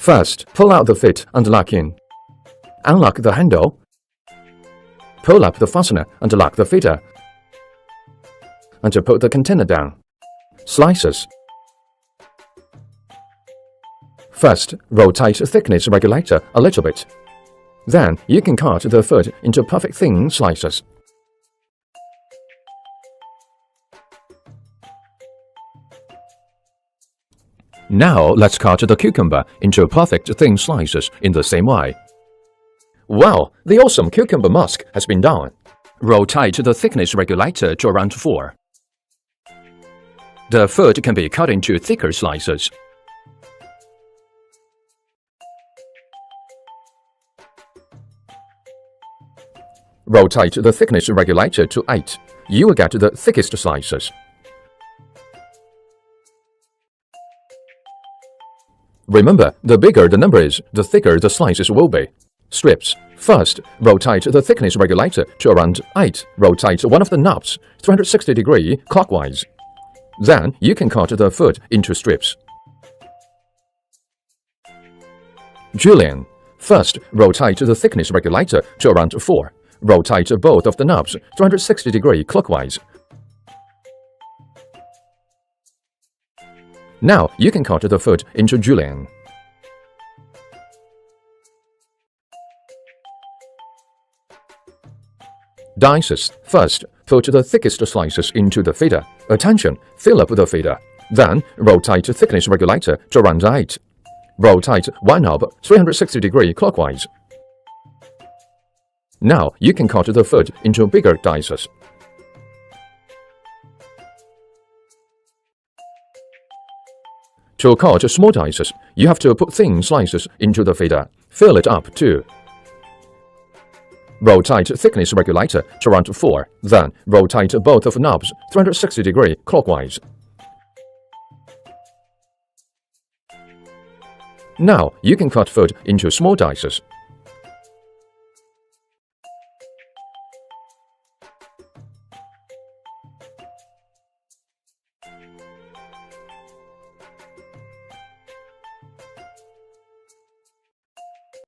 First, pull out the feet and lock in. Unlock the handle. Pull up the fastener and lock the feeder. And put the container down. Slices. First, rotate the thickness regulator a little bit. Then, you can cut the food into perfect thin slices. Now, let's cut the cucumber into perfect thin slices in the same way. Wow, the awesome cucumber mask has been done. Rotate the thickness regulator to around 4. The food can be cut into thicker slices. Rotate the thickness regulator to 8. You will get the thickest slices. Remember, the bigger the number is, the thicker the slices will be. Strips. First, rotate the thickness regulator to around 8. Rotate one of the knobs 360 degrees clockwise. Then, you can cut the food into strips. Julienne. First, rotate the thickness regulator to around 4. Rotate both of the knobs 360 degrees clockwise. Now, you can cut the food into julienne. Dices. First, put the thickest slices into the feeder. Attention! Fill up the feeder. Then, rotate thickness regulator to around 8. Rotate one knob 360 degrees clockwise. Now, you can cut the food into bigger dices. To cut small dices, you have to put thin slices into the feeder. Fill it up too. Rotate thickness regulator to around 4. Then, rotate both of knobs 360 degrees clockwise. Now, you can cut food into small dices.